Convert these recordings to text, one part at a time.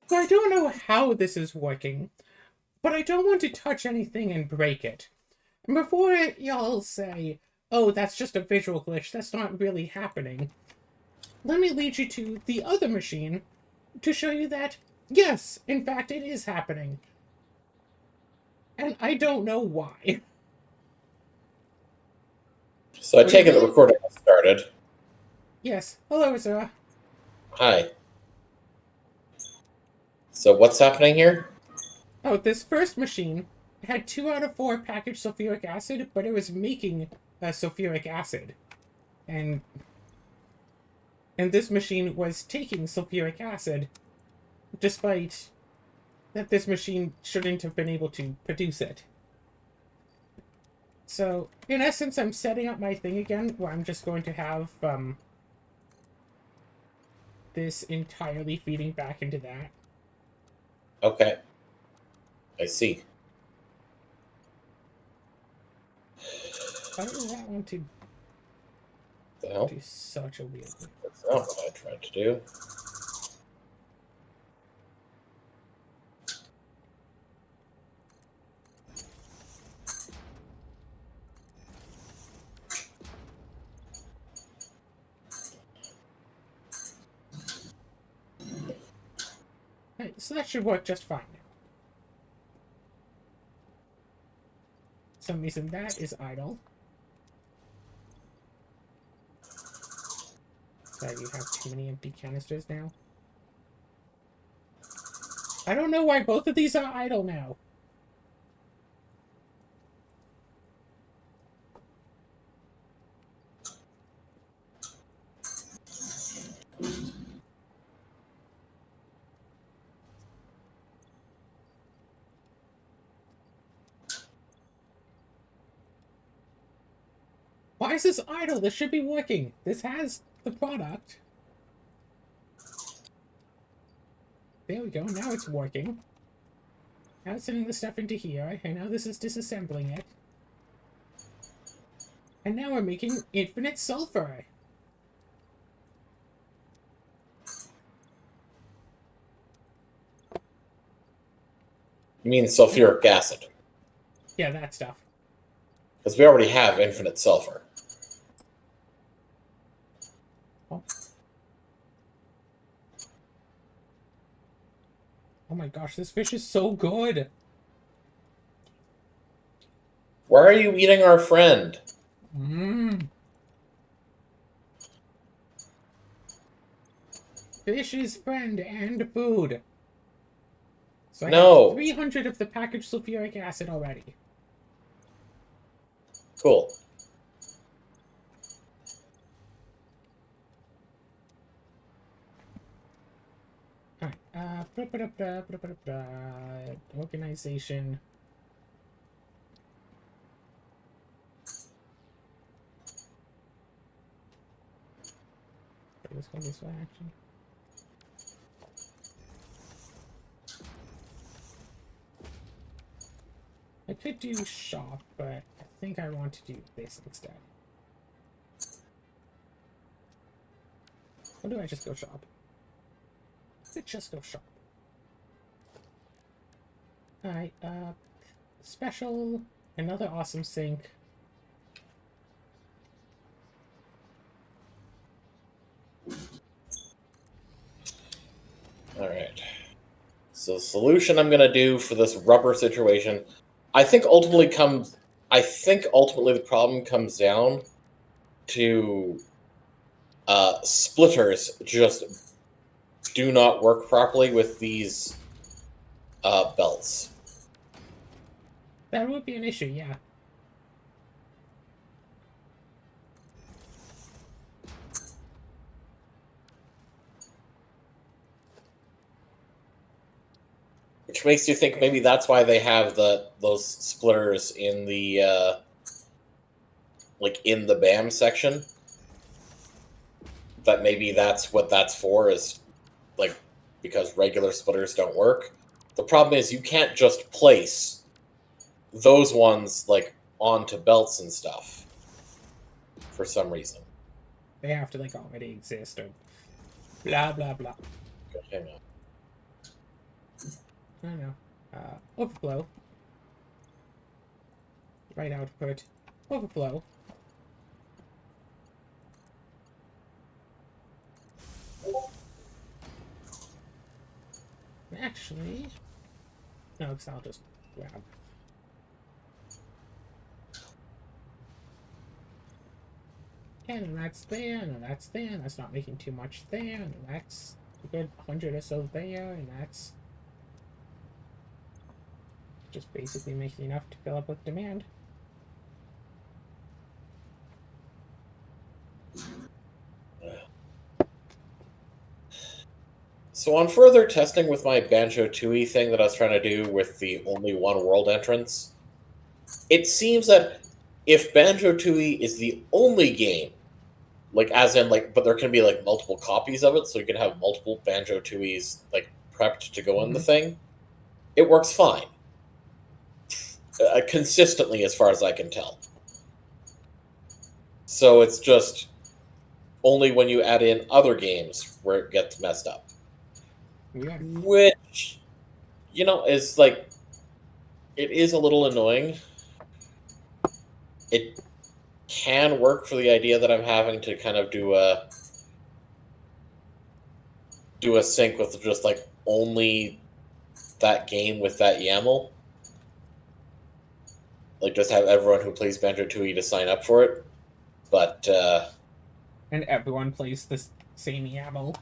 So I don't know how this is working, but I don't want to touch anything and break it. And before y'all say, oh, that's just a visual glitch, that's not really happening, let me lead you to the other machine to show you that, yes, in fact, it is happening. And I don't know why. So I But it take it the will. recording has started. Yes. Hello, sir. Hi. So what's happening here? Oh, this first machine had 2 out of 4 packaged sulfuric acid, but it was making sulfuric acid. And this machine was taking sulfuric acid, despite that this machine shouldn't have been able to produce it. So, in essence, I'm setting up my thing again, where I'm just going to have this entirely feeding back into that. Okay. I see. Why does that want to The hell? do such a weird thing? That's not what I tried to do. Right, so that should work just fine now. For some reason that is idle. So you have too many empty canisters now. I don't know why both of these are idle now. Why is this idle? This should be working. This has the product. There we go. Now it's working. Now it's sending the stuff into here. And now this is disassembling it. And now we're making infinite sulfur. You mean sulfuric acid? Yeah, that stuff. Because we already have infinite sulfur. Oh. Oh my gosh, this fish is so good. Why are you eating our friend? Mmm. Fish is friend and food. So I have No. 300 of the packaged sulfuric acid already. Cool. Alright, organization. Let's go this way, actually. I could do shop, but I think I want to do this instead. Or do I just go shop? Let's just go shop. Alright, special, another awesome sink. Alright. So the solution I'm gonna do for this rubber situation, I think ultimately the problem comes down to splitters just do not work properly with these belts. That would be an issue, yeah. Which makes you think maybe that's why they have those splitters in the like in the BAM section. That maybe that's what that's for, is like because regular splitters don't work. The problem is you can't just place those ones like onto belts and stuff for some reason. They have to, like, already exist, or blah, blah, blah. Okay, hang on. no. Overflow. Right output. Overflow. Actually, no, because I'll just grab. And that's there, and that's there, and that's not making too much there, and that's a good 100 or so there, and that's just basically making enough to fill up with demand. So on further testing with my Banjo-Tooie thing that I was trying to do with the only one world entrance, it seems that if Banjo-Tooie is the only game, like as in like, but there can be like multiple copies of it, so you can have multiple Banjo-Tooies like prepped to go in the thing, it works fine. Consistently as far as I can tell. So it's just only when you add in other games where it gets messed up. Weird. Which, is like, it is a little annoying. It can work for the idea that I'm having to kind of do a sync with just like only that game with that YAML. Like just have everyone who plays Banjo-Tooie to sign up for it. But And everyone plays the same YAML.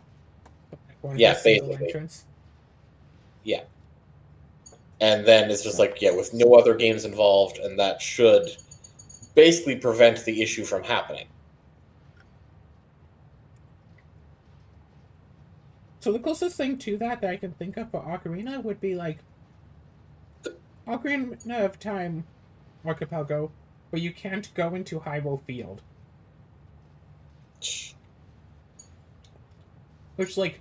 Everyone yeah, has single basically. entrance. Yeah. And then it's just like, yeah, with no other games involved, and that should basically prevent the issue from happening. So the closest thing to that I can think of for Ocarina would be like Ocarina of Time Archipelago, where you can't go into Hyrule Field. Which, like,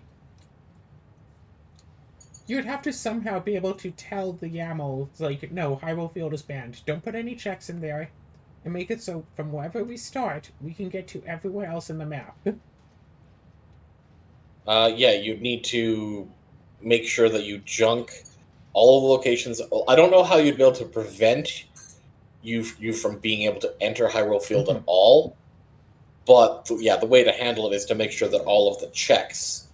you'd have to somehow be able to tell the YAML, like, no, Hyrule Field is banned. Don't put any checks in there. And make it so from wherever we start, we can get to everywhere else in the map. Yeah, you'd need to make sure that you junk all of the locations. I don't know how you'd be able to prevent you from being able to enter Hyrule Field at all, but yeah, the way to handle it is to make sure that all of the checks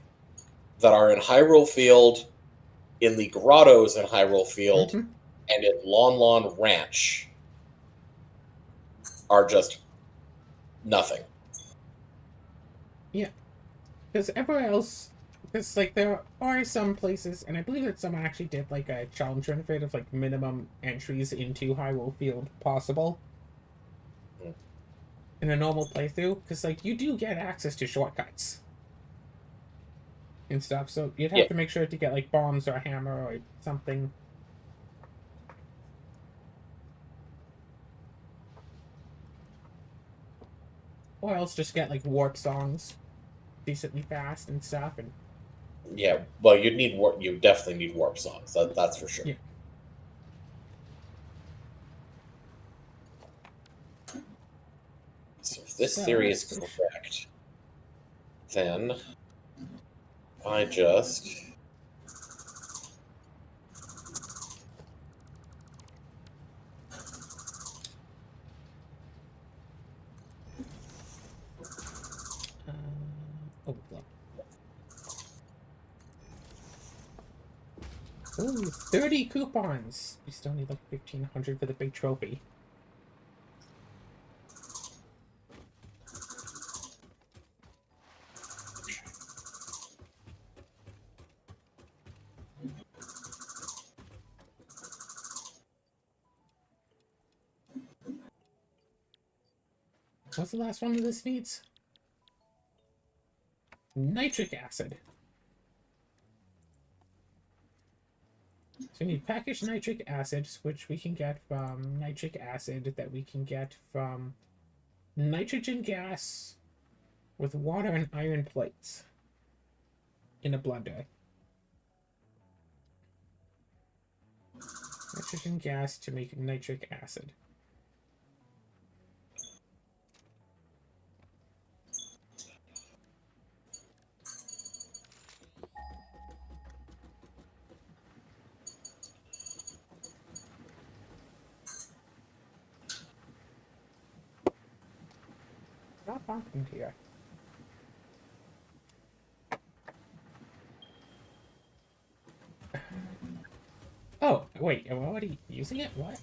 that are in Hyrule Field, in the grottos in Hyrule Field, and in Lon Lon Ranch are just nothing. Yeah. Because everywhere else, because, like, there are some places, and I believe that someone actually did, like, a challenge run of like, minimum entries into Hyrule Field possible in a normal playthrough, because, like, you do get access to shortcuts and stuff, so you'd have Yeah. to make sure to get, like, bombs or a hammer or something. Or else just get, like, warp songs decently fast and stuff, and Yeah, well, you definitely need warp songs. That's for sure. yeah. So if this So, theory is correct, then I just overflow. Ooh, 30 coupons! We still need like 1,500 for the big trophy. What's the last one this needs? Nitric acid. So we need packaged nitric acid, which we can get from nitric acid that we can get from nitrogen gas with water and iron plates in a blender. Nitrogen gas to make nitric acid. happened here? Oh, wait, am I already using it? What?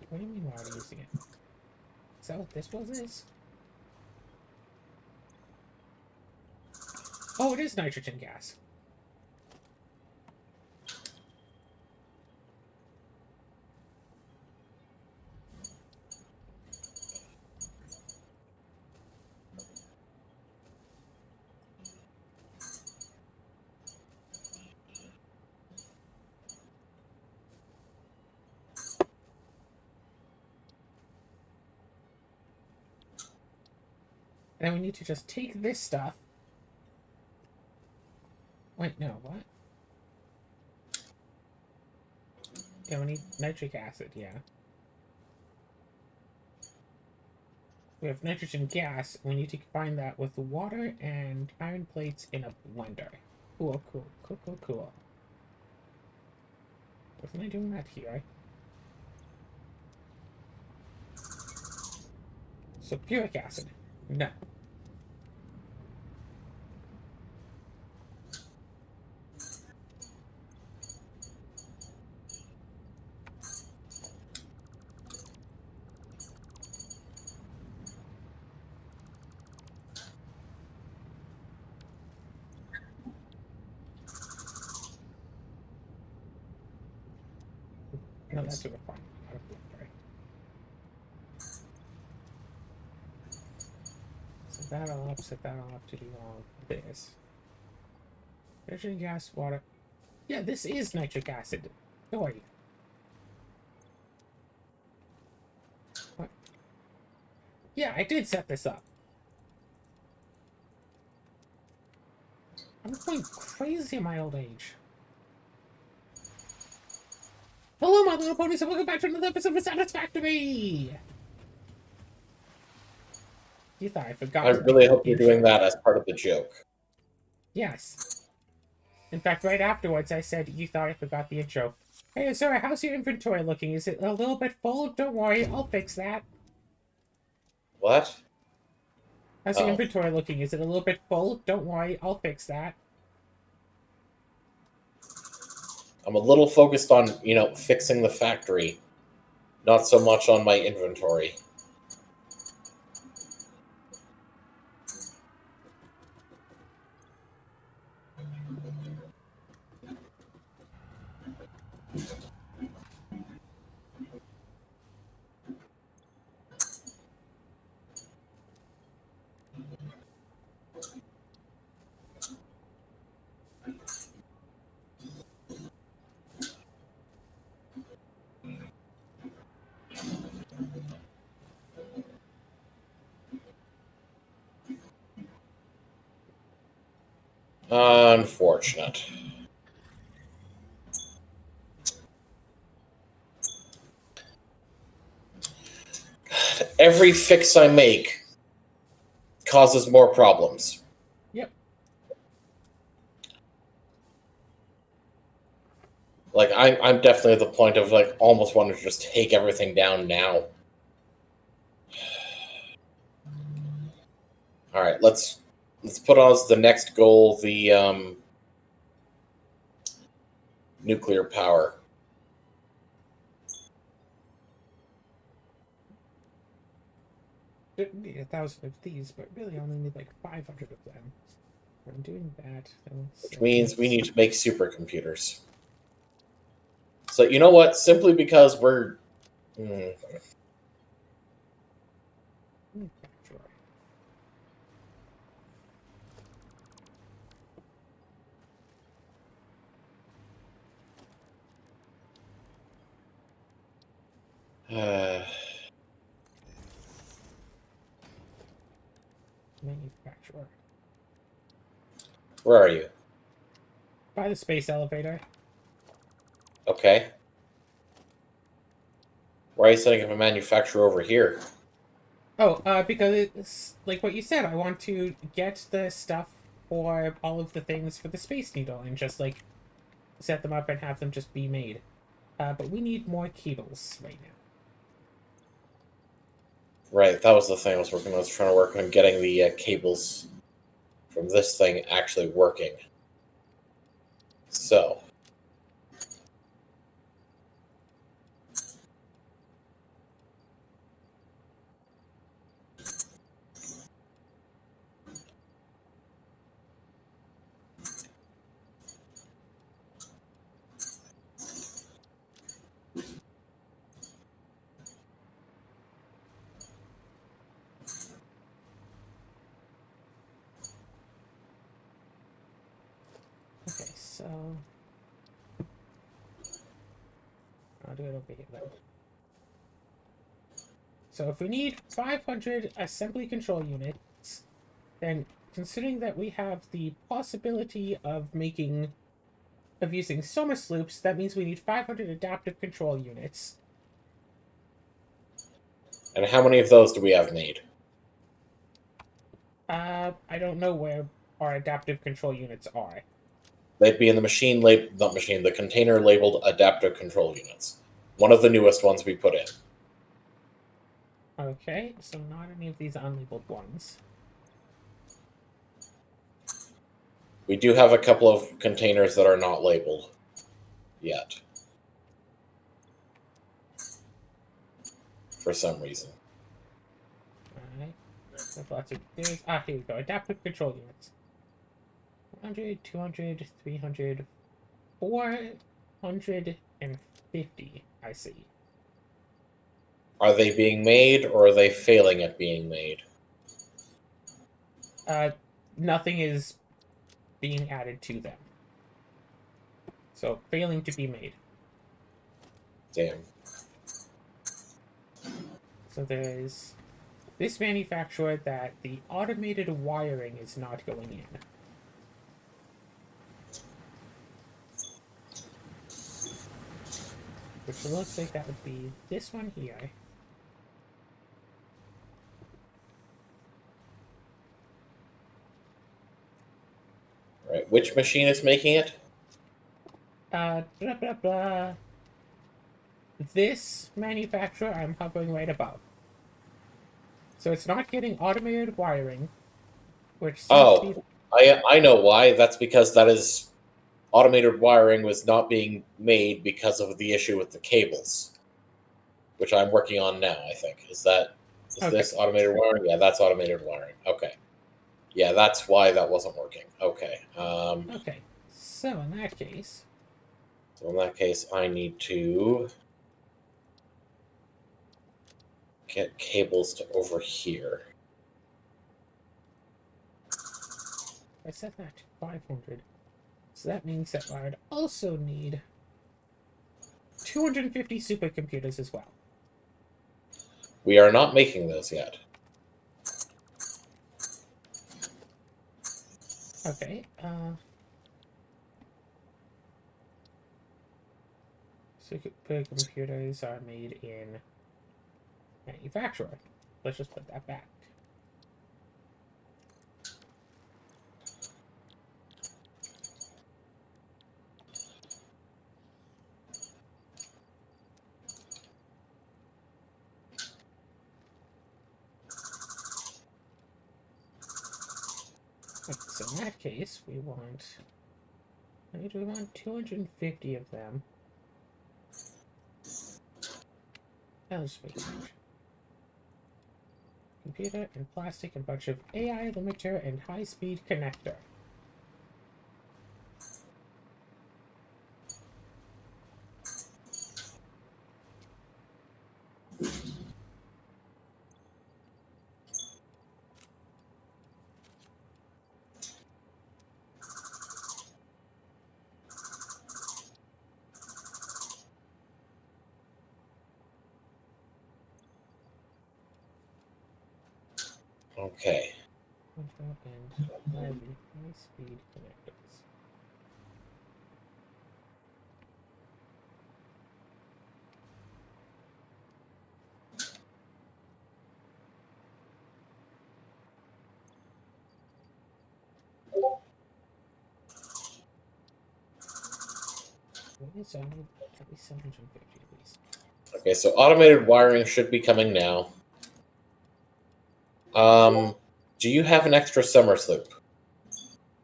What do you mean we're already using it? Is that what this is? Oh, it is nitrogen gas. And then we need to just take this stuff. Wait, no, what? Yeah, we need nitric acid, yeah. We have nitrogen gas, and we need to combine that with water and iron plates in a blender. Cool, cool, cool, cool, cool. Wasn't I doing that here? Sulfuric acid. No. No, that's a refinement, not a blender. Set that all up, set that all up to do all of this. Nitrogen gas, water. Yeah, this is nitric acid. Don't worry. What? Yeah, I did set this up. I'm going crazy in my old age. Hello, my little ponies, and welcome back to another episode of Satisfactory! You thought I forgot. I really hope you're doing that as part of the joke. Yes. In fact, right afterwards, I said, you thought I forgot the intro. Hey, sir, how's your inventory looking? Is it a little bit full? Don't worry, I'll fix that. What? How's your inventory looking? Is it a little bit full? Don't worry, I'll fix that. I'm a little focused on, fixing the factory. Not so much on my inventory. Unfortunate. Every fix I make causes more problems. Yep. Like, I'm definitely at the point of, almost wanting to just take everything down now. Alright, let's put on as the next goal the, nuclear power. Need 1,000 of these, but really only need like 500 of them. When I'm doing that, Which means we need to make supercomputers. So, you know what? Simply because we're... Manufacturer. Where are you? By the space elevator. Okay. Why are you setting up a manufacturer over here? Oh, because it's like what you said. I want to get the stuff for all of the things for the Space Needle and just like set them up and have them just be made. But we need more cables right now. Right, that was the thing I was working on. I was trying to work on getting the cables from this thing actually working. So, Okay, so I'll do it over here then. So if we need 500 assembly control units, then considering that we have the possibility of using Somas loops, that means we need 500 adaptive control units. and how many of those do we have made? I don't know where our adaptive control units are. They'd be in the the container labeled adaptive control units. One of the newest ones we put in. Okay, so not any of these unlabeled ones. We do have a couple of containers that are not labeled yet. For some reason. Alright. There's lots of here we go. Adaptive control units. 100, 200, 300, 450, I see. Are they being made or are they failing at being made? Nothing is being added to them. So, failing to be made. Damn. So there's this manufacturer that the automated wiring is not going in. Which looks like that would be this one here. Right. Which machine is making it? Blah, blah, blah. This manufacturer I'm hovering right above. So it's not getting automated wiring, which seems to be... I know why. That's because that is automated wiring was not being made because of the issue with the cables, which I'm working on now. I think is Okay. this automated wiring? Yeah, that's automated wiring. Okay, yeah, that's why that wasn't working. Okay. Okay. So in that case, So in that case, I need to get cables to over here. I set that to 500. So that means that I would also need 250 supercomputers as well. We are not making those yet. Okay, supercomputers are made in manufacturer. Let's just put that back. Okay, so in that case, we want... Do we want 250 of them? That'll just make sense. Computer and plastic and bunch of AI limiter and high-speed connector. Okay. And high-speed connectors. What is At least 750 at least. Okay, so automated wiring should be coming now. Do you have an extra summer sloop?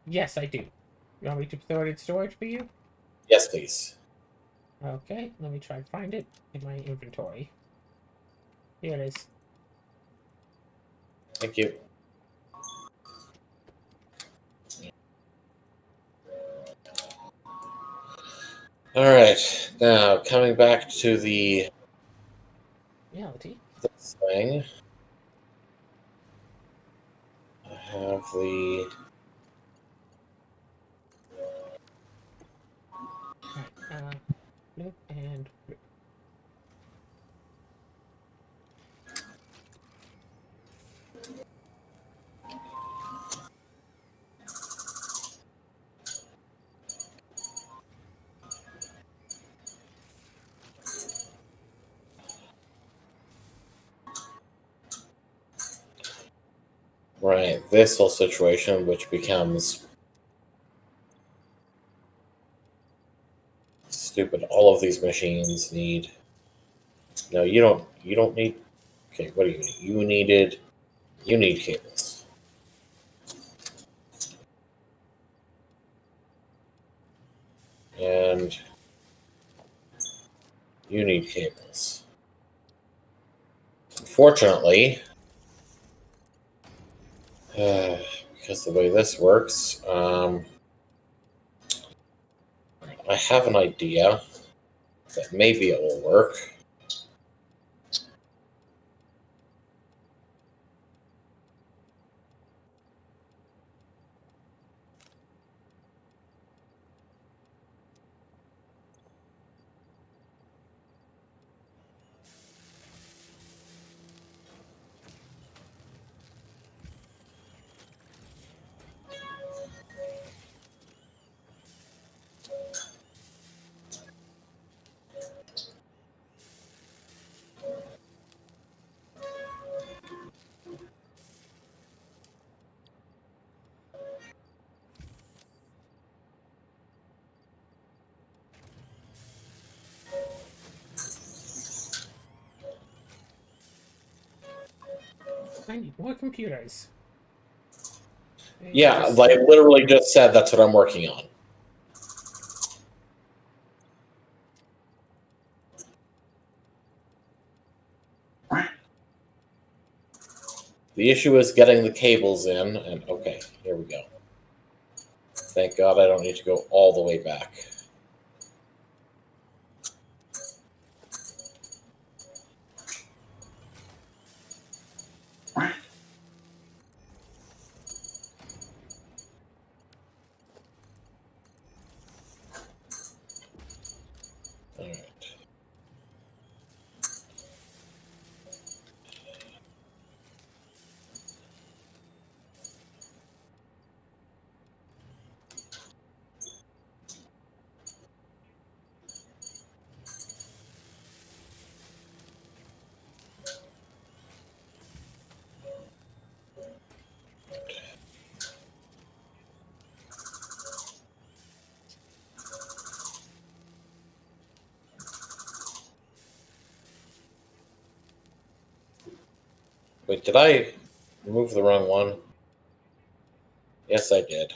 Yes, I do. You want me to throw it in storage for you? Yes, please. Okay, let me try and find it in my inventory. Here it is. Thank you. Alright, now coming back to Reality. this thing. I have the... Alright, flip and flip. Right, this whole situation, which becomes stupid. All of these machines need... No, you don't need... Okay, what do you need? You need cables. And you need cables. Unfortunately, because the way this works, I have an idea that maybe it will work. I need more computers. Yeah, Just... I literally just said that's what I'm working on. The issue is getting the cables in, and okay, here we go. Thank God I don't need to go all the way back. Alright. Wait, did I move the wrong one? Yes, I did.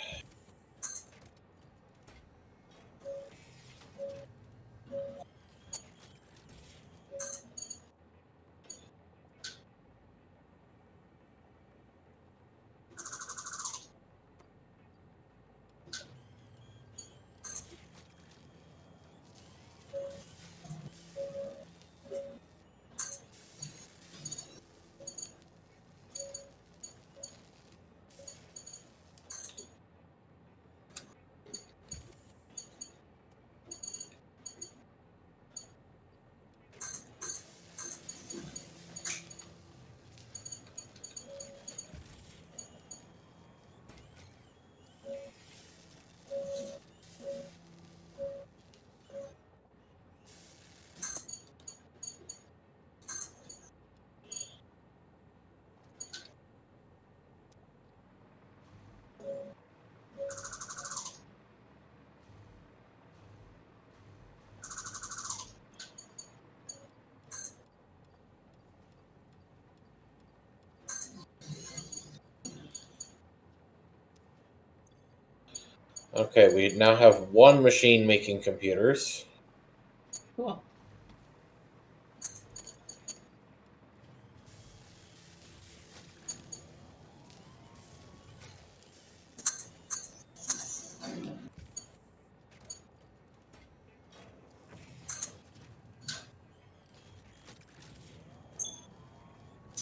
Okay, we now have one machine making computers. Cool.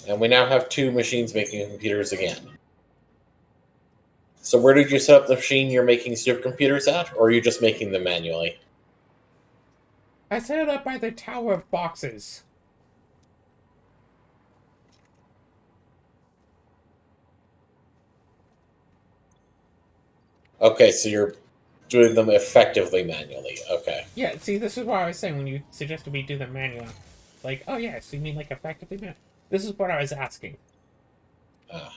And we now have two machines making computers again. So where did you set up the machine you're making supercomputers at, or are you just making them manually? I set it up by the Tower of Boxes. Okay, so you're doing them effectively manually. Okay. Yeah, see, this is why I was saying when you suggested we do them manually. Like, oh yeah, so you mean like effectively manual? This is what I was asking. Ah.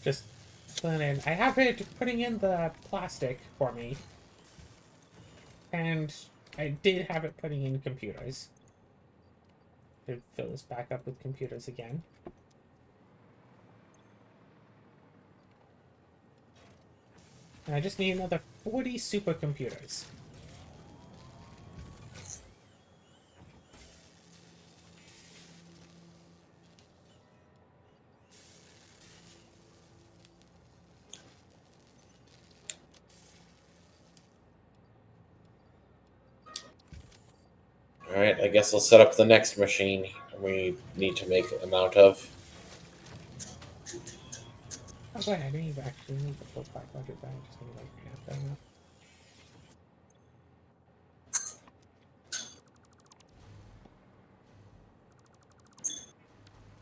Just put in. I have it putting in the plastic for me. And I did have it putting in computers. To fill this back up with computers again. And I just need another 40 supercomputers. Alright, I guess I'll set up the next machine we need to make an amount of. Oh, go ahead. I didn't even actually need the full 500, but I just need like half that enough.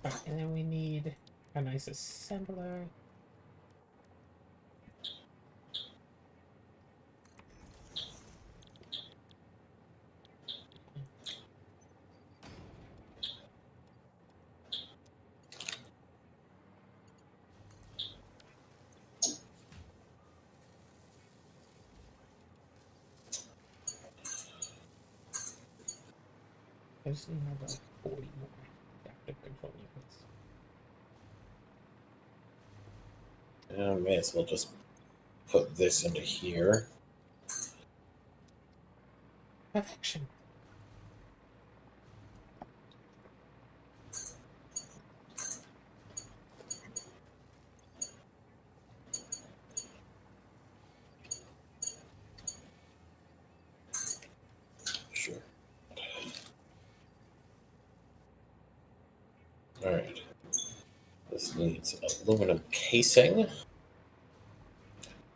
Alright, and then we need a nice assembler. I just need another like 40 more adaptive control units. I may as well just put this into here. Perfection. Sure. Alright. This needs aluminum casing.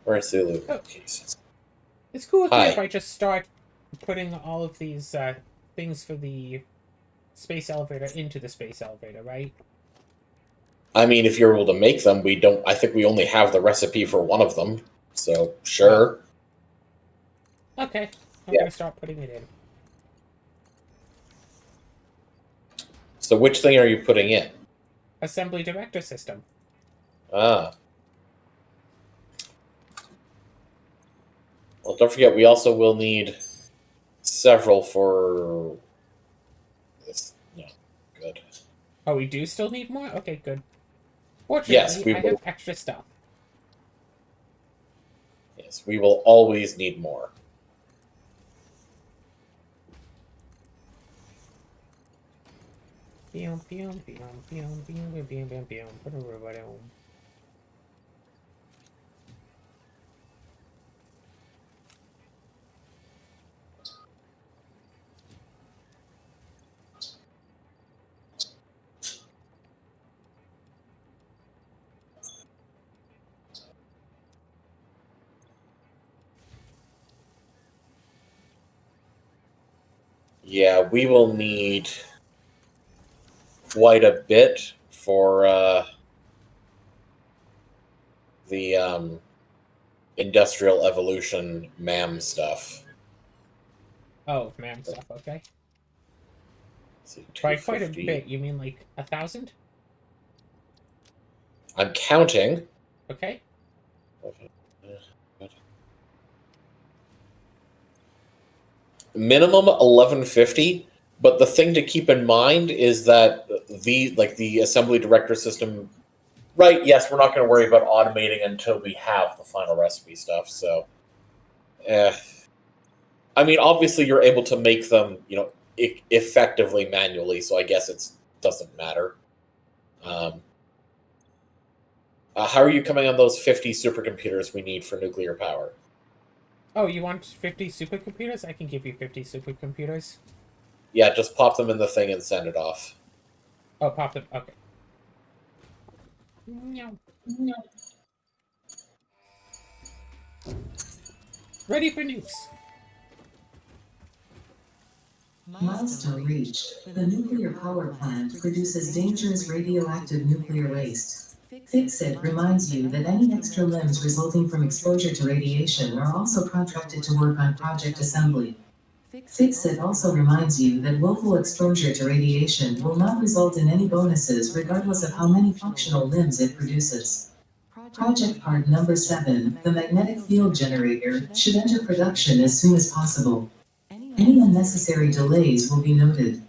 Where's the aluminum casing? It's cool with me if Hi. I just start putting all of these things for the space elevator into the space elevator, right? I mean, if you're able to make them, we don't. I think we only have the recipe for one of them. So, sure. Okay. I'm Yeah. gonna start putting it in. So, which thing are you putting in? Assembly director system. Ah. Well, don't forget, we also will need several for this. No, good. Oh, we do still need more? Okay, good. Yes, Fortunately, we I will. have extra stuff. Yes, we will always need more. Pew, pew, pew, pew, pew, pew, pew, pew. Yeah, we will need quite a bit for the industrial evolution MAM stuff. Oh, man, stuff, okay. Let's see, By quite a 250. bit, you mean like 1,000? I'm counting. Okay. Minimum 1150. But the thing to keep in mind is that the assembly director system Right, yes, we're not going to worry about automating until we have the final recipe stuff, so... I mean, obviously you're able to make them, effectively manually, so I guess it doesn't matter. How are you coming on those 50 supercomputers we need for nuclear power? Oh, you want 50 supercomputers? I can give you 50 supercomputers. Yeah, just pop them in the thing and send it off. Oh, pop them. Okay. No. Ready for nukes. Milestone reached. The nuclear power plant produces dangerous radioactive nuclear waste. Fixit reminds you that any extra limbs resulting from exposure to radiation are also contracted to work on project assembly. Fixit also reminds you that willful exposure to radiation will not result in any bonuses regardless of how many functional limbs it produces. Project part number 7, the magnetic field generator, should enter production as soon as possible. Any unnecessary delays will be noted.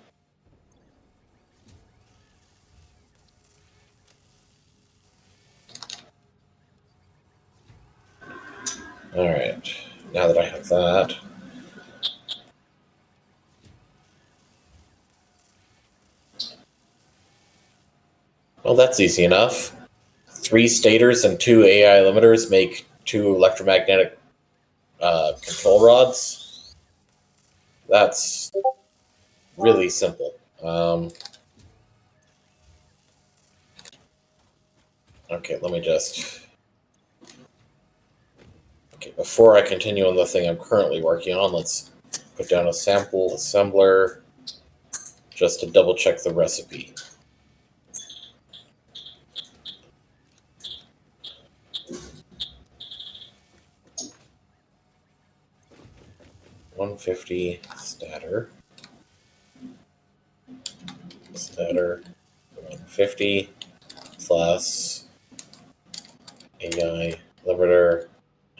Alright, now that I have that... Well, that's easy enough. 3 stators and 2 AI limiters make 2 electromagnetic control rods. That's really simple. Okay, let me just... Okay, before I continue on the thing I'm currently working on, let's put down a sample assembler just to double check the recipe. $150 stator 150 plus AI limiter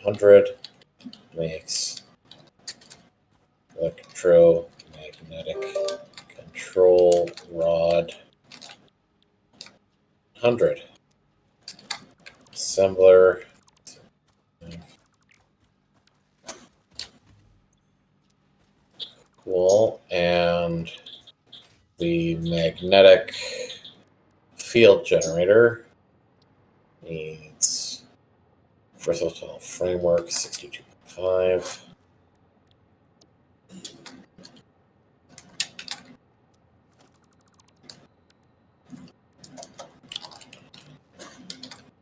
100 makes electromagnetic control rod 100 assembler. Cool. And the magnetic field generator needs versatile framework 62.5.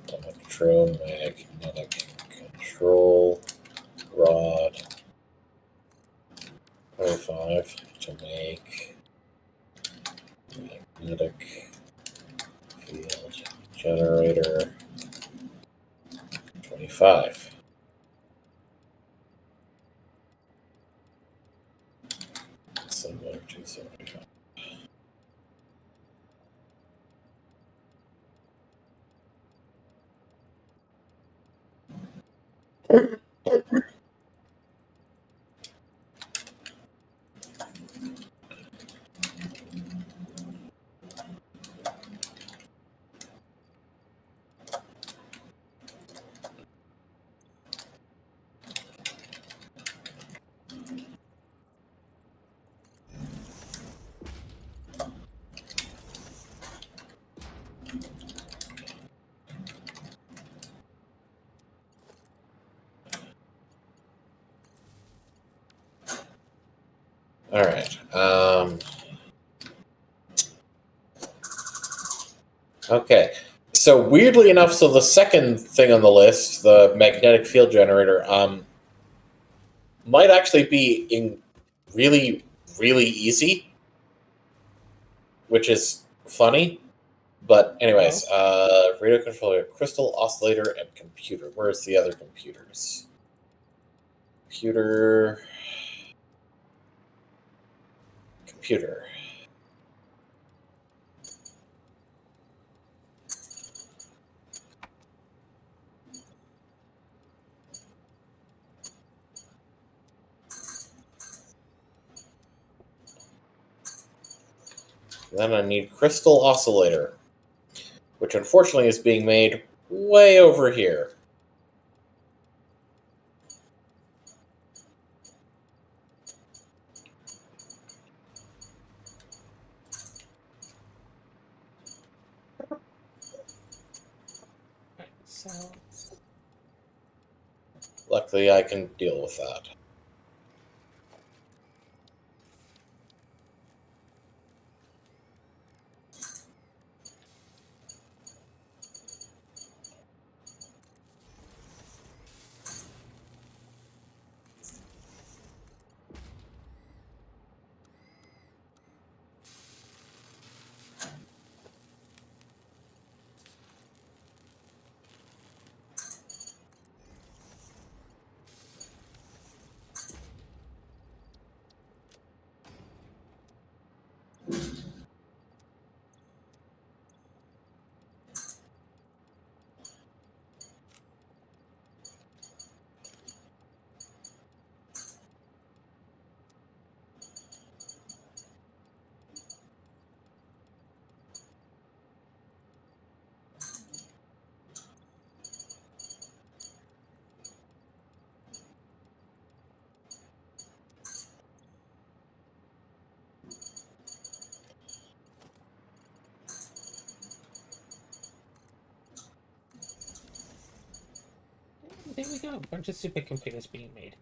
Electromagnetic control rod 25 to make magnetic field generator 25. Similar to 75. All right. Okay. So weirdly enough, so the second thing on the list, the magnetic field generator, might actually be really, really easy, which is funny. But anyways, radio controller, crystal oscillator, and computer. Where's the other computers? Computer. Then I need crystal oscillator. which unfortunately is being made way over here. Right, so Luckily, I can deal with that. there we go. A bunch of supercomputers being made.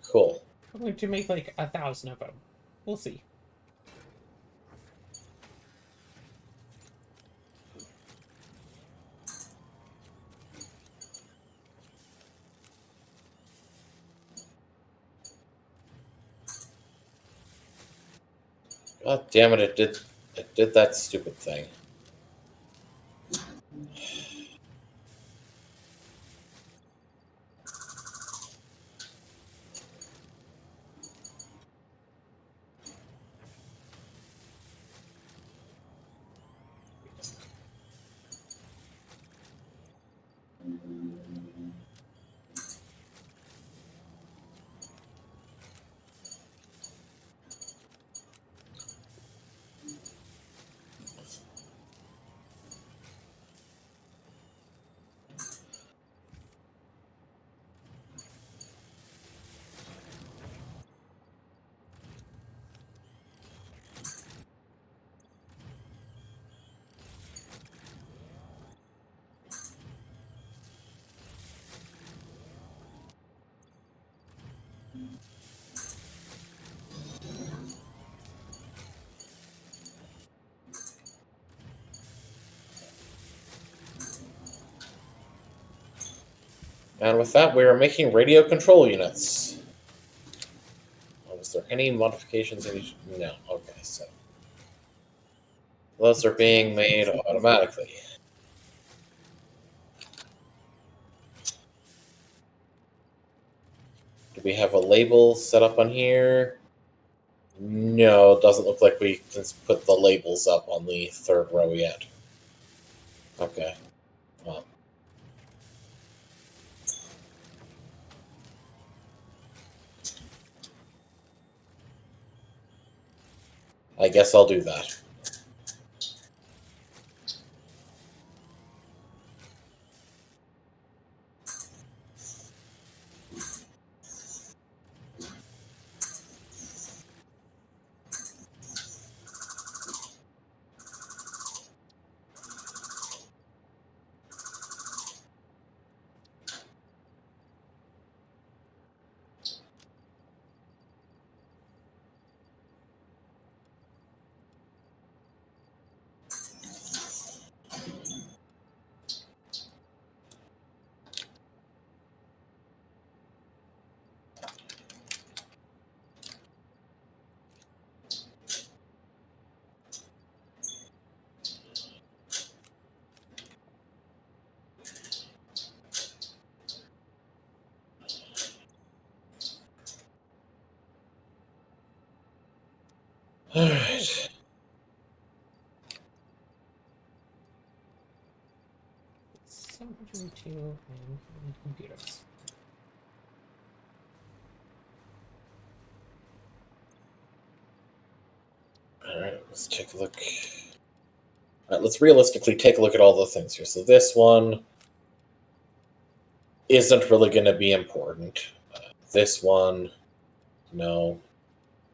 Cool. I'm going to make like 1,000 of them. We'll see. God damn it! It did that stupid thing. And with that, we are making radio control units. Was there any modifications? No. Okay, so those are being made automatically. Do we have a label set up on here? No, it doesn't look like we can put the labels up on the third row yet. Okay. Well. I guess I'll do that. Alright. 702 and computers. Alright, let's take a look. Alright, let's realistically take a look at all the things here. So this one isn't really going to be important. This one, no.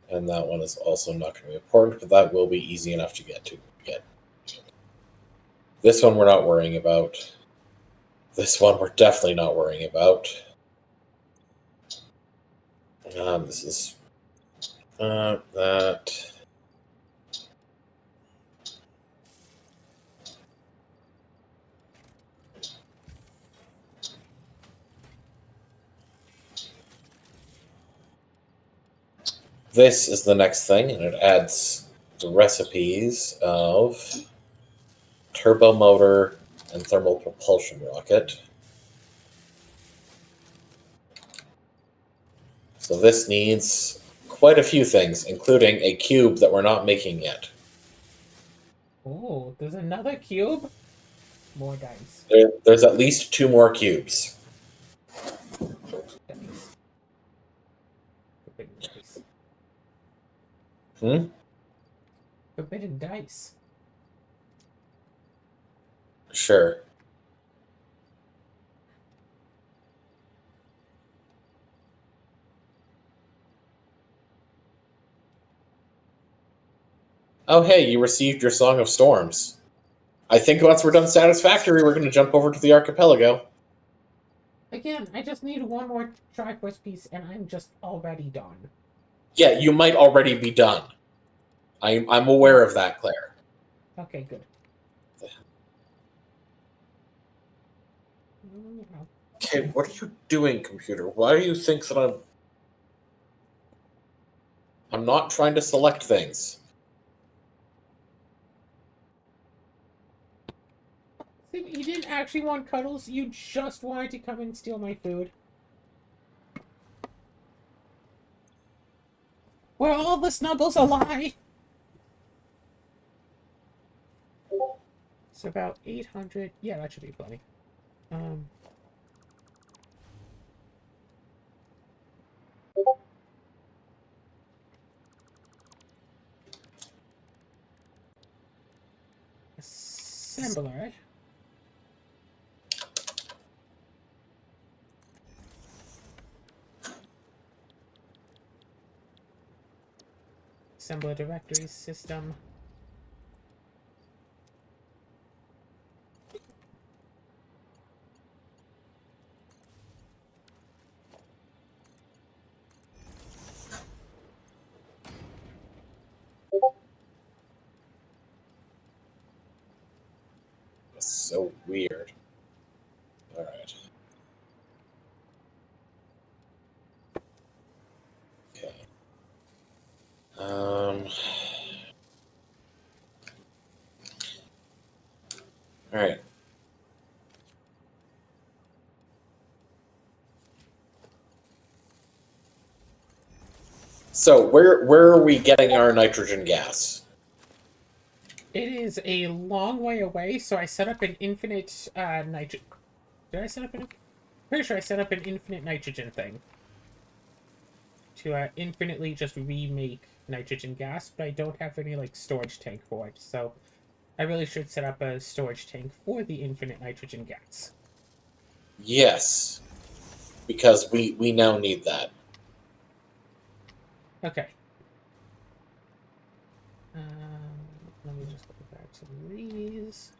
And that one is also not going to be important, but that will be easy enough to get to. This one we're not worrying about. This one we're definitely not worrying about. This is that. This is the next thing, and it adds the recipes of turbo motor and thermal propulsion rocket. So this needs quite a few things, including a cube that we're not making yet. Oh, there's another cube? More dice. There's at least 2 more cubes. Dice. Forbidden dice. Forbidden dice. Sure. Oh, hey, you received your Song of Storms. I think once we're done Satisfactory, we're going to jump over to the Archipelago. Again, I just need one more Triforce piece, and I'm just already done. Yeah, you might already be done. I'm aware of that, Claire. Okay, good. Okay, what are you doing, computer? Why do you think that I'm not trying to select things. See, you didn't actually want cuddles, you just wanted to come and steal my food. Were all the snuggles a lie? It's about 800. Yeah, that should be plenty. Assembler. Assembler directory system. That's so weird. Alright. Okay. Alright. So where are we getting our nitrogen gas? It is a long way away, so I set up an infinite nitrogen. Did I set up an? Pretty sure I set up an infinite nitrogen thing to infinitely just remake nitrogen gas, but I don't have any like storage tank for it, so I really should set up a storage tank for the infinite nitrogen gas. Yes. Because we now need that. Okay. Let me just go back to these.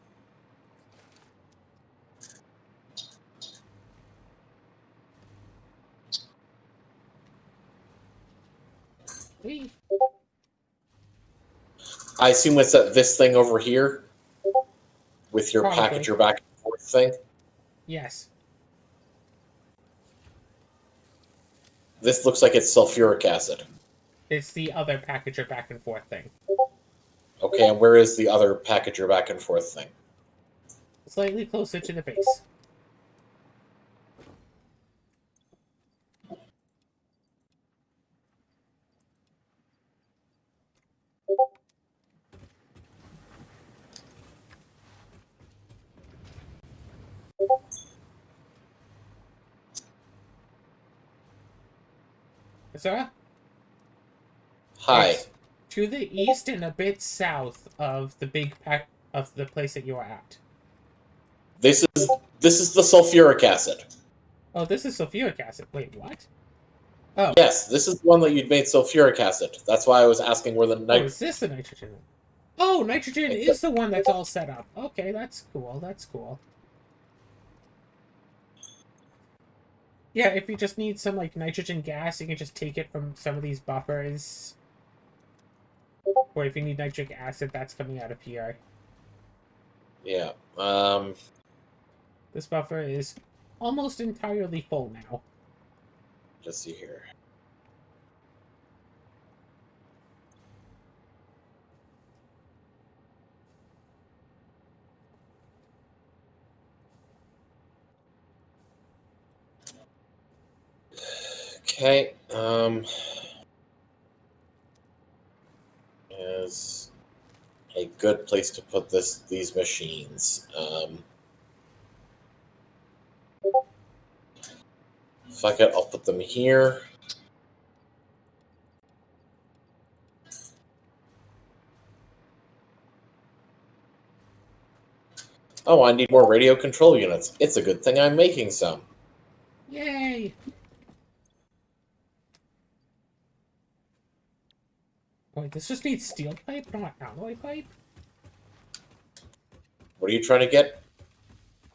I assume it's this thing over here with your Probably. package your back and forth thing. Yes. This looks like it's sulfuric acid. It's the other packager back and forth thing. Okay, and where is the other packager back and forth thing? Slightly closer to the base. Sarah? Hi. It's to the east and a bit south of the big of the place that you are at. This is the sulfuric acid. Oh, this is sulfuric acid. Wait, what? Oh. Yes, this is the one that you'd made sulfuric acid. That's why I was asking where the Oh, is this the nitrogen? Oh, nitrogen is the one that's all set up. Okay, that's cool. That's cool. Yeah, if you just need some, like, nitrogen gas, you can just take it from some of these buffers. Or if you need nitric acid, that's coming out of here. Yeah. This buffer is almost entirely full now. Just see here. Okay. Is a good place to put these machines. Fuck it, I'll put them here. Oh, I need more radio control units. It's a good thing I'm making some. Yay! Wait, this just needs steel pipe, not alloy pipe? What are you trying to get?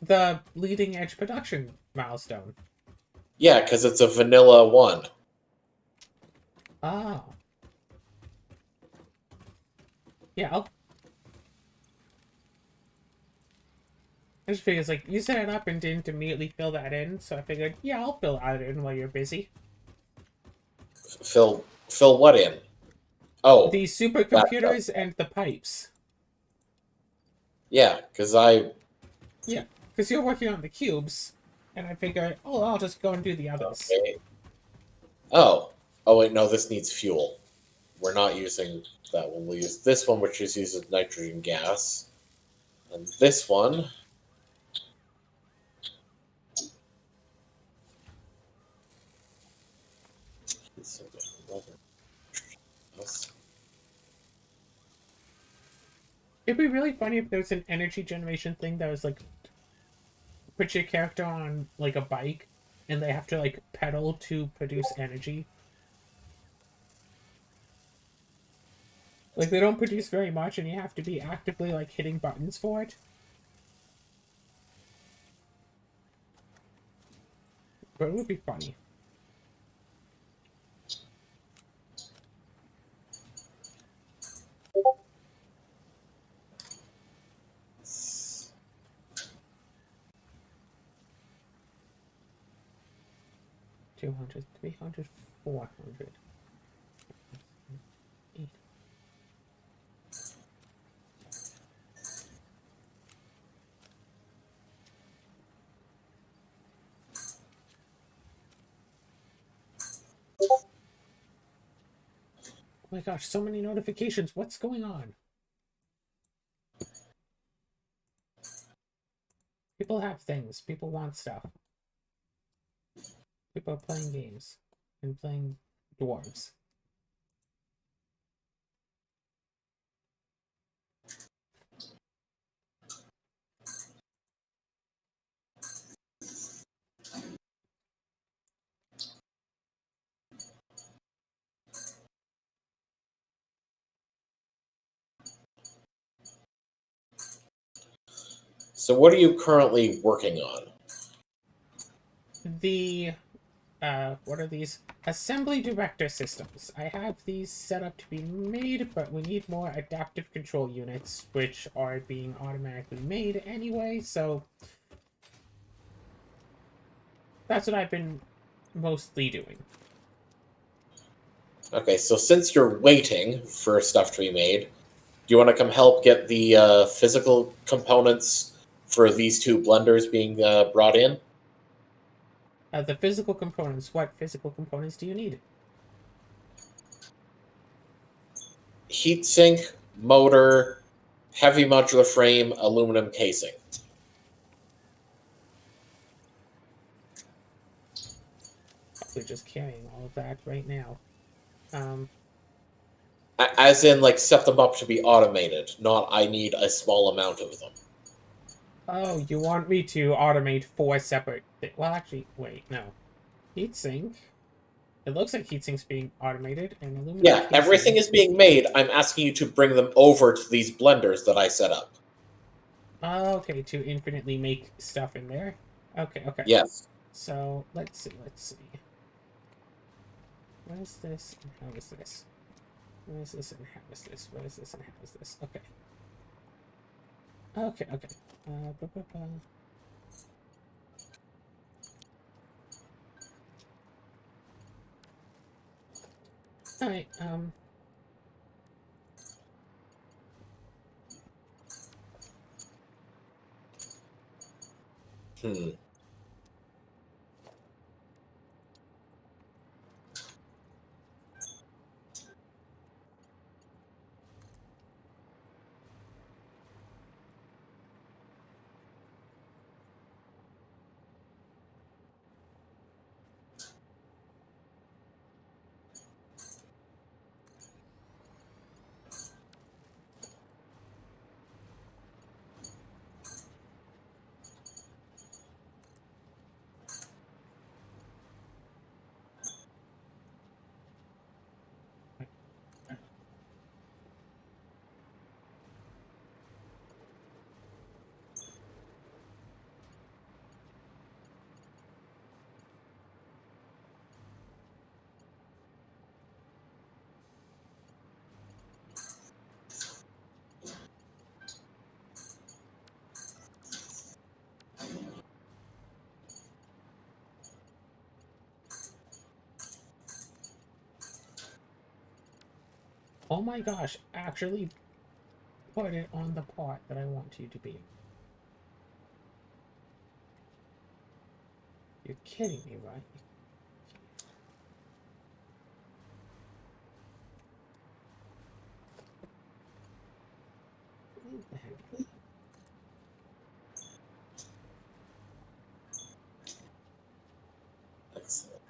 The leading edge production milestone. Yeah, because it's a vanilla one. Oh. Yeah, I just figured, like, you set it up and didn't immediately fill that in, so I figured, yeah, I'll fill that in while you're busy. Fill what in? Oh, The supercomputers and the pipes. yeah, because Yeah, because you're working on the cubes, and I figured, oh, I'll just go and do the others. Okay. Oh, wait, no, this needs fuel. We're not using that one. We'll use this one, which just uses nitrogen gas, and this one. It'd be really funny if there was an energy generation thing that was like, put your character on like a bike, and they have to like pedal to produce energy. Like they don't produce very much, and you have to be actively like hitting buttons for it. But it would be funny. $200, $300, $400. Oh my gosh, so many notifications. What's going on? People have things. People want stuff. People are playing games and playing dwarves. So, what are you currently working on? The what are these? Assembly director systems. I have these set up to be made, but we need more adaptive control units, which are being automatically made anyway, so that's what I've been mostly doing. Okay, so since you're waiting for stuff to be made, do you want to come help get the physical components for these two blenders being brought in? The physical components. What physical components do you need? Heatsink, motor, heavy modular frame, aluminum casing. Probably just carrying all of that right now. As in, like, set them up to be automated, not I need a small amount of them. Oh, you want me to automate 4 separate well, actually, wait, no. Heatsink. It looks like heatsink's being automated, and aluminum Yeah, casing. everything is being made. I'm asking you to bring them over to these blenders that I set up. Okay, to infinitely make stuff in there. Okay, okay. Yes. So, let's see. What is this, and how is this? What is this, and how is this? What is this, and how is this? Okay. Okay. Ba, ba, ba. Alright, Hmm. oh my gosh, actually put it on the pot that I want you to be. You're kidding me, right? What the heck? Excellent.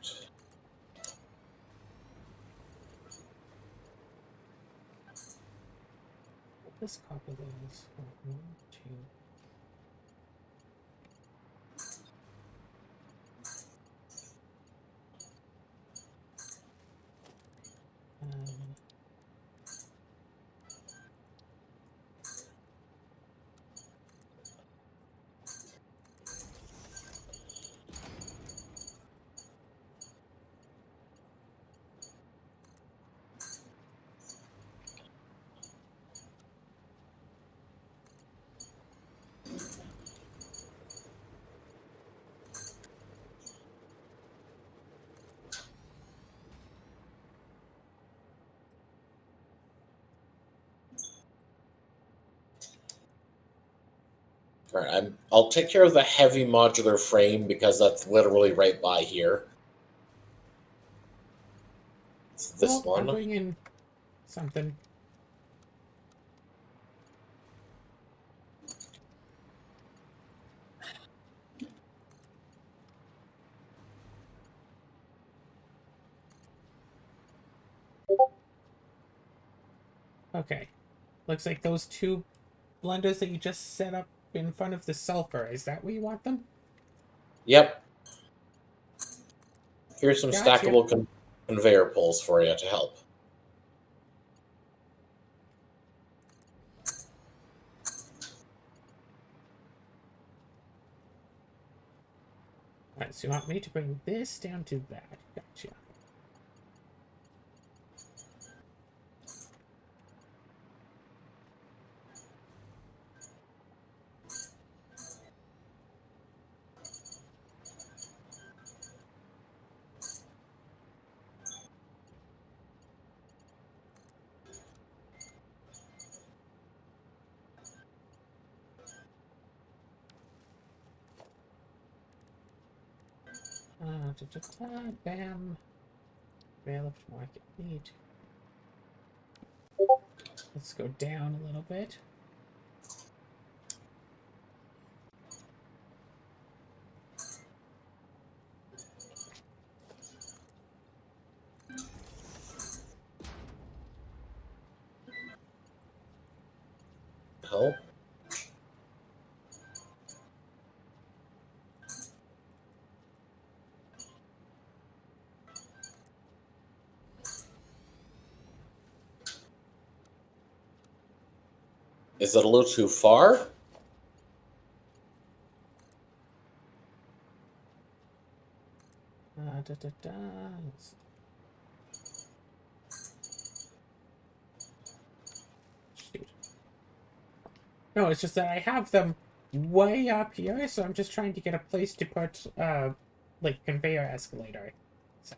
This copy is 1, 2. Um, All right, I'll take care of the heavy modular frame because that's literally right by here. It's this well, I'm one. bringing something. Okay. Looks like those 2 blenders that you just set up in front of the sulfur. Is that where you want them? Yep. Here's some Gotcha. stackable conveyor pulls for you to help. Alright, so you want me to bring this down to that. Gotcha. Bam. Rail to market need. Let's go down a little bit. hell? Is it a little too far? Da, da, da. Shoot. No, it's just that I have them way up here, so I'm just trying to get a place to put, like, conveyor escalator. So.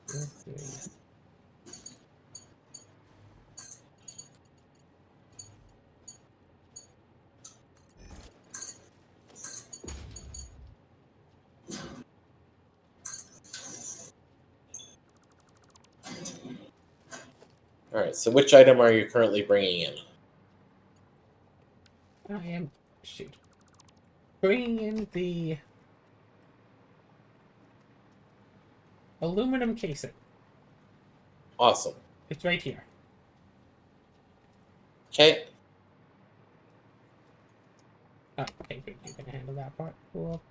Okay. All right. So which item are you currently bringing in? I am, shoot, bringing in the aluminum casing. Awesome. It's right here. Okay. Oh, okay, good. You can handle that part. Cool.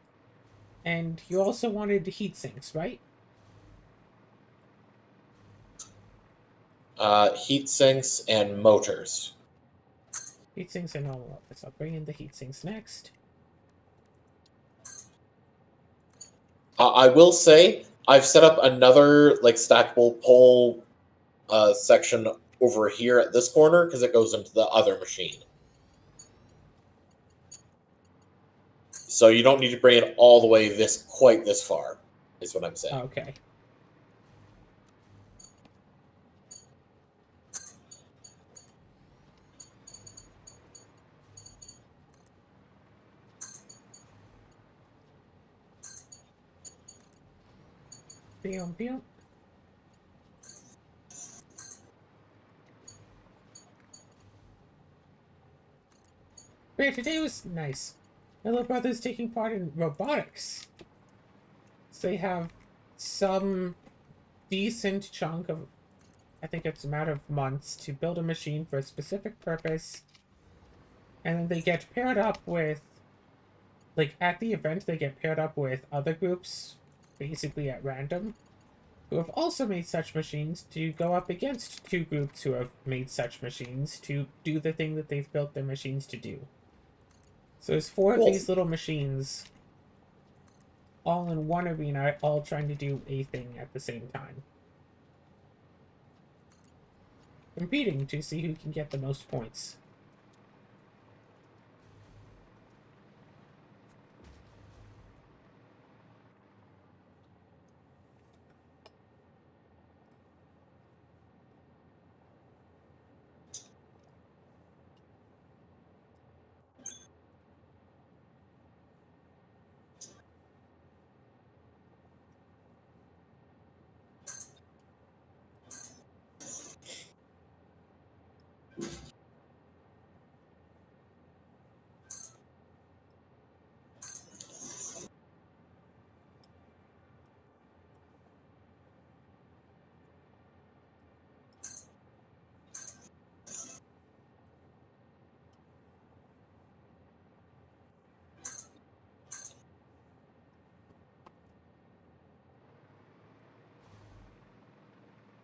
And you also wanted heat sinks, right? Heat sinks and motors. Heat sinks and all of this. I'll bring in the heat sinks next. I will say I've set up another like stackable pole section over here at this corner because it goes into the other machine. So you don't need to bring it all the way quite this far, is what I'm saying. Okay. Pew, pew. But yeah, today was nice. My little brother's taking part in robotics. So they have some decent chunk of, I think it's a matter of months, to build a machine for a specific purpose. And then they get paired up with, like, at the event, they get paired up with other groups, basically at random, who have also made such machines to go up against two groups who have made such machines to do the thing that they've built their machines to do. So there's four of Cool. these little machines all in one arena, all trying to do a thing at the same time. Competing to see who can get the most points.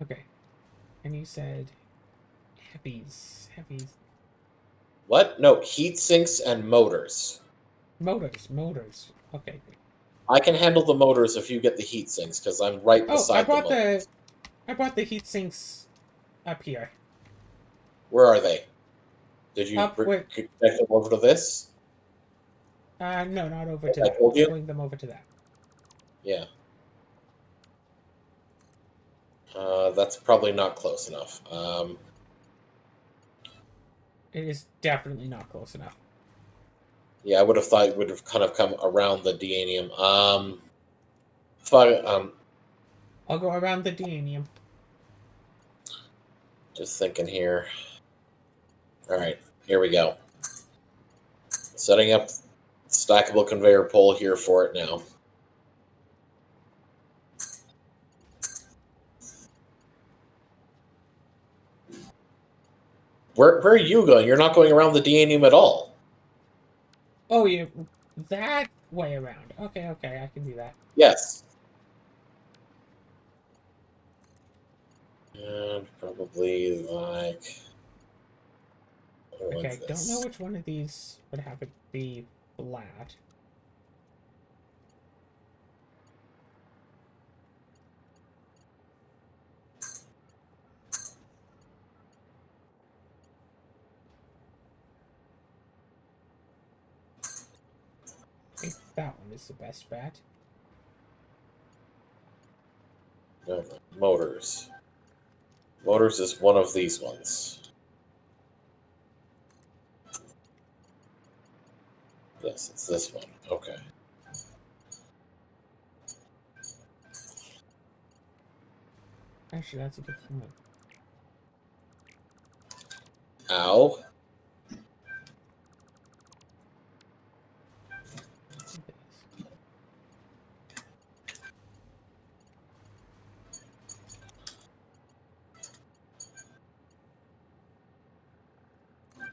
Okay. And you said heavies. Heavies. What? No, heat sinks and motors. Motors. Okay, good. I can handle the motors if you get the heat sinks because I'm right Oh, I beside the brought motors. the heat sinks up here. Where are they? Did you Up with connect them over to this? no, not over Like to I that. told I'll you? bring them over to that. Yeah. That's probably not close enough. It is definitely not close enough. Yeah, I would have thought it would have kind of come around the Deanium. Fuck, I'll go around the Deanium. just thinking here. All right, here we go. Setting up stackable conveyor pole here for it now. Where are you going? You're not going around the Deanium at all. Oh, you that way around. Okay, I can do that. Yes. And probably like... Okay, I don't know which one of these would have it be flat. I think that one is the best bet. No, motors. Motors is one of these ones. Yes, it's this one. Okay. Actually, that's a good point. Ow.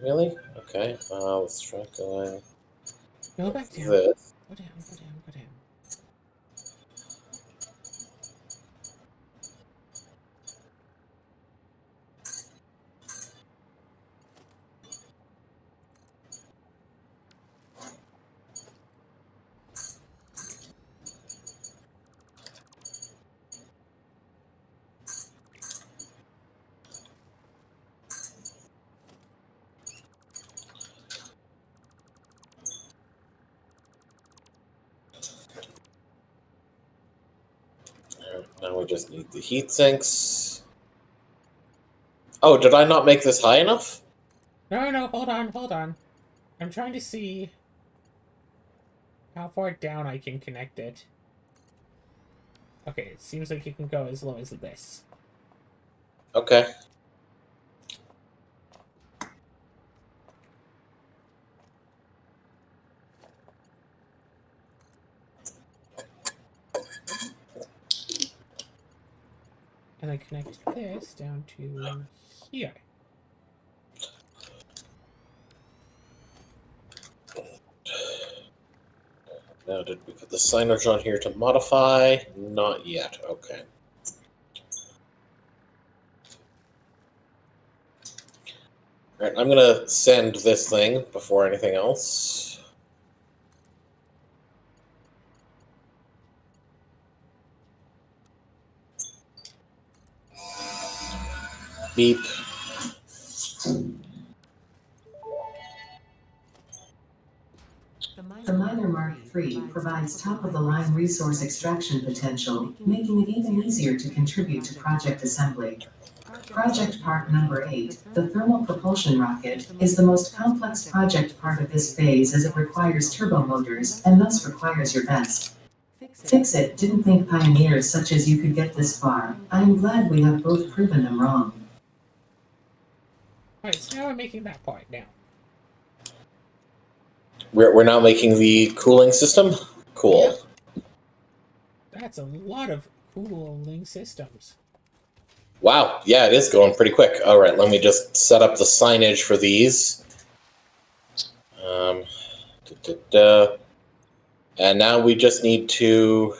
Really? Okay. Let's try going Go back down. this. Go down, go down, go down. Now we just need the heat sinks. Oh, did I not make this high enough? No, hold on. I'm trying to see how far down I can connect it. Okay, it seems like you can go as low as this. Okay. And I connect this down to here. Now, did we put the signage on here to modify? Not yet. Okay. Alright, I'm gonna send this thing before anything else. Beep. The Miner Mark III provides top-of-the-line resource extraction potential, making it even easier to contribute to project assembly. Project Part Number 8, the thermal propulsion rocket, is the most complex project part of this phase as it requires turbo motors and thus requires your best. Fix It didn't think pioneers such as you could get this far. I am glad we have both proven them wrong. Alright, so now we're making that part now. We're now making the cooling system? Cool. Yeah. That's a lot of cooling systems. Wow, yeah, it is going pretty quick. All right, let me just set up the signage for these. And now we just need to...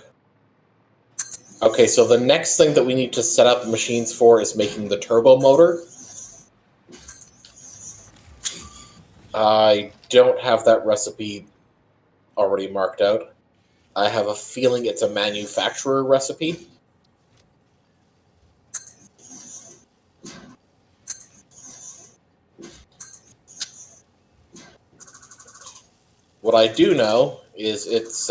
Okay, so the next thing that we need to set up machines for is making the turbo motor. I don't have that recipe already marked out. I have a feeling it's a manufacturer recipe. What I do know is it's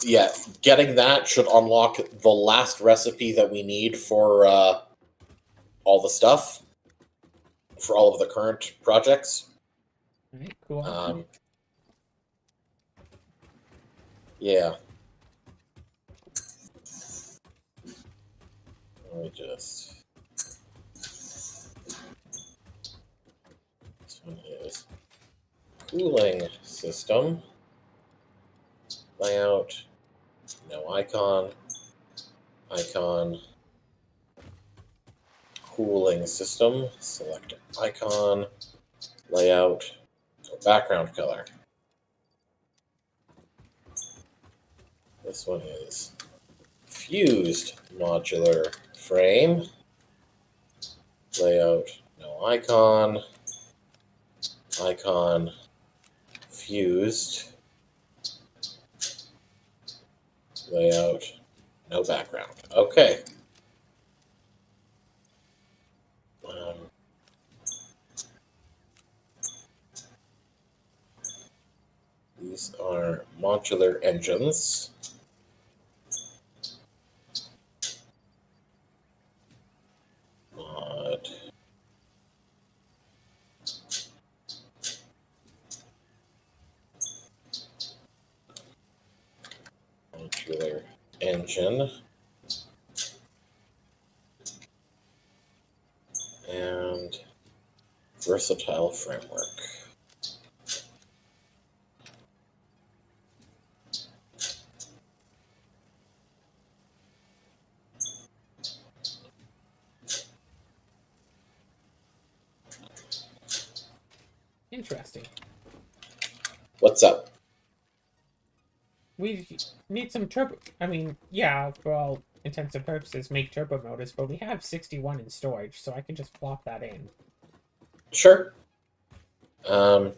yeah, getting that should unlock the last recipe that we need for all the stuff for all of the current projects. Alright, cool. Yeah. Let me just. This one is cooling system. Layout. No icon. Icon. Cooling system. Select icon. Layout. Background color. This one is fused modular frame. Layout. No icon. Icon. Fused. Layout. No background. Okay. These are modular engines. Mod. Modular engine. And versatile framework. Interesting. What's up? We need some turbo... I mean, yeah, for all intents and purposes, make turbo motors, but we have 61 in storage, so I can just plop that in. Sure. Right,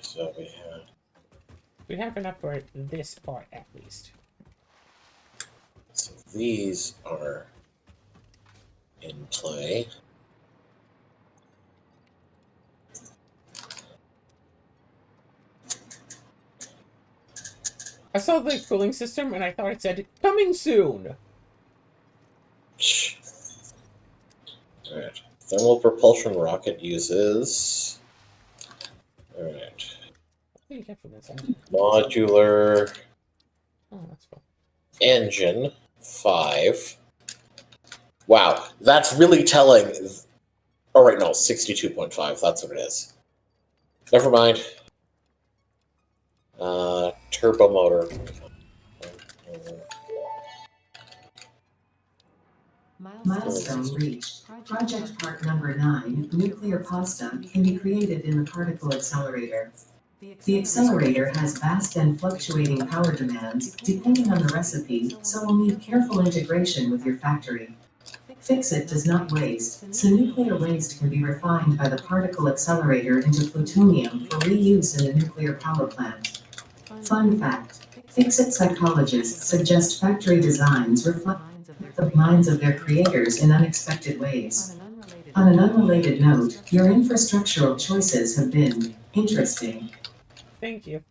so We have enough for this part, at least. So these are in play. I saw the cooling system, and I thought it said, coming soon! Alright. Thermal propulsion rocket uses. Alright. What do you get from this? Modular Oh, that's cool. engine 5. Wow, that's really telling. Oh, right, no, 62.5. That's what it is. Never mind. Turbo motor. Milestone reached. Project part number 9, nuclear pasta, can be created in the particle accelerator. The accelerator has vast and fluctuating power demands, depending on the recipe, so will need careful integration with your factory. Fix-It does not waste, so nuclear waste can be refined by the particle accelerator into plutonium for reuse in a nuclear power plant. Fun fact: Fix-It psychologists suggest factory designs reflect the minds of their creators in unexpected ways. On an unrelated note, your infrastructural choices have been interesting. Thank you.